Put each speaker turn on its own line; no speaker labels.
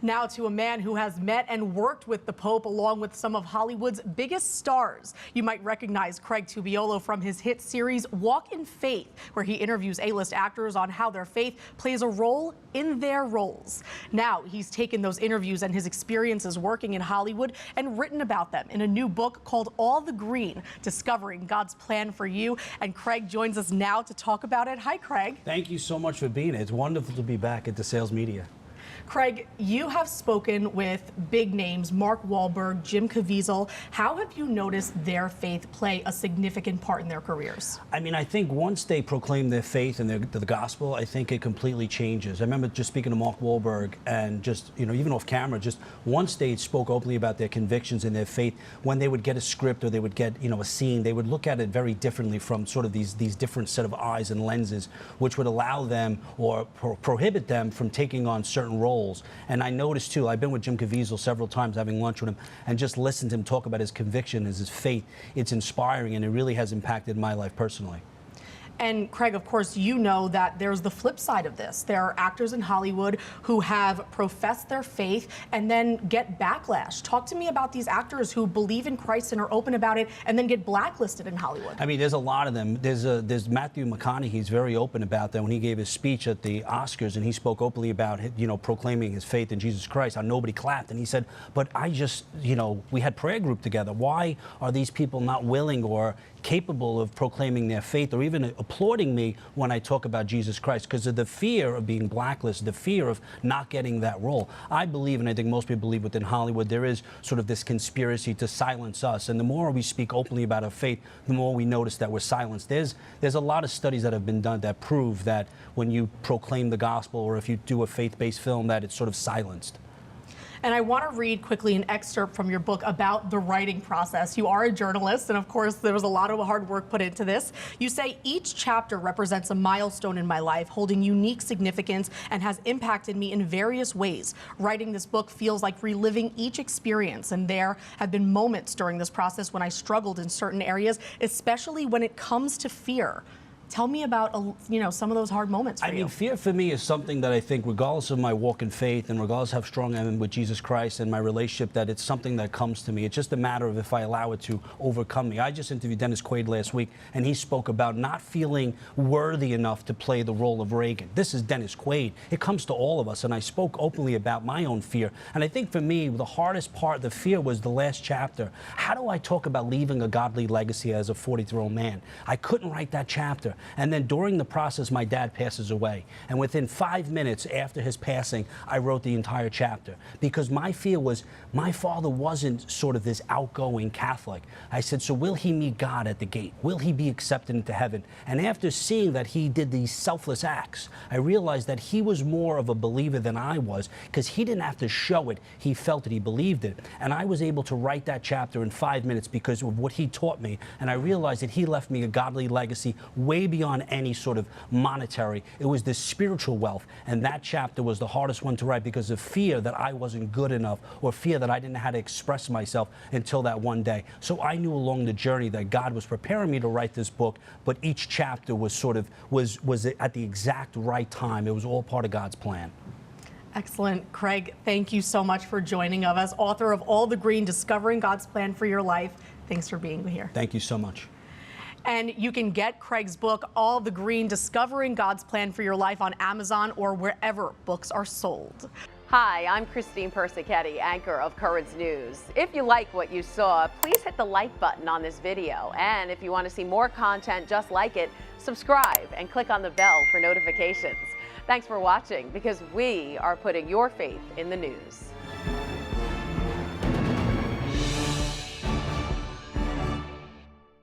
Now to a man who has met and worked with the Pope along with some of Hollywood's biggest stars. You might recognize Craig Tubiolo from his hit series Walk in Faith, where he interviews A-list actors on how their faith plays a role in their roles. Now he's taken those interviews and his experiences working in Hollywood and written about them in a new book called All the Green, Discovering God's Plan for You. And Craig joins us now to talk about it. Hi, Craig.
Thank you so much for being here. It's wonderful to be back at the Sales Media.
Craig, you have spoken with big names, Mark Wahlberg, Jim Caviezel. How have you noticed their faith play a significant part in their careers?
I mean, I think once they proclaim their faith and the gospel, I think it completely changes. I remember just speaking to Mark Wahlberg and just, even off camera, just once they spoke openly about their convictions and their faith, when they would get a script or they would get, a scene, they would look at it very differently from sort of these different set of eyes and lenses, which would allow them or prohibit them from taking on certain roles. And I noticed too, I've been with Jim Caviezel several times having lunch with him and just listened to him talk about his conviction, his faith. It's inspiring and it really has impacted my life personally.
And Craig, of course, you know that there's the flip side of this. There are actors in Hollywood who have professed their faith and then get backlash. Talk to me about these actors who believe in Christ and are open about it and then get blacklisted in Hollywood.
I mean, there's a lot of them. There's Matthew McConaughey. He's very open about that when he gave his speech at the Oscars and he spoke openly about, proclaiming his faith in Jesus Christ, how nobody clapped. And he said, but I just, we had prayer group together. Why are these people not willing or capable of proclaiming their faith or even applauding me when I talk about Jesus Christ? Because of the fear of being blacklisted, the fear of not getting that role. I believe, and I think most people believe within Hollywood, there is sort of this conspiracy to silence us. And the more we speak openly about our faith, the more we notice that we're silenced. There's a lot of studies that have been done that prove that when you proclaim the gospel or if you do a faith-based film, that it's sort of silenced.
And I want to read quickly an excerpt from your book about the writing process. You are a journalist, and of course, there was a lot of hard work put into this. You say each chapter represents a milestone in my life, holding unique significance and has impacted me in various ways. Writing this book feels like reliving each experience, and there have been moments during this process when I struggled in certain areas, especially when it comes to fear. Tell me about, some of those hard moments for you. I
mean, fear for me is something that I think, regardless of my walk in faith and regardless of how strong I am with Jesus Christ and my relationship, that it's something that comes to me. It's just a matter of if I allow it to overcome me. I just interviewed Dennis Quaid last week, and he spoke about not feeling worthy enough to play the role of Reagan. This is Dennis Quaid. It comes to all of us, and I spoke openly about my own fear. And I think for me, the hardest part, the fear, was the last chapter. How do I talk about leaving a godly legacy as a 43-year-old man? I couldn't write that chapter. And then during the process, my dad passes away. And within 5 minutes after his passing, I wrote the entire chapter. Because my fear was, my father wasn't sort of this outgoing Catholic. I said, so will he meet God at the gate? Will he be accepted into heaven? And after seeing that he did these selfless acts, I realized that he was more of a believer than I was, because he didn't have to show it. He felt it. He believed it. And I was able to write that chapter in 5 minutes because of what he taught me. And I realized that he left me a godly legacy way beyond any sort of monetary. It was this spiritual wealth, and that chapter was the hardest one to write because of fear that I wasn't good enough or fear that I didn't know how to express myself until that one day. So I knew along the journey that God was preparing me to write this book, but each chapter was sort of was at the exact right time. It was all part of God's plan.
Excellent. Craig, thank you so much for joining us, author of All the Green, Discovering God's Plan for Your Life. Thanks for being here.
Thank you so much.
And you can get Craig's book, All the Green, Discovering God's Plan for Your Life, on Amazon or wherever books are sold.
Hi, I'm Christine Persichetti, anchor of Currents News. If you like what you saw, please hit the like button on this video. And if you want to see more content just like it, subscribe and click on the bell for notifications. Thanks for watching, because we are putting your faith in the news.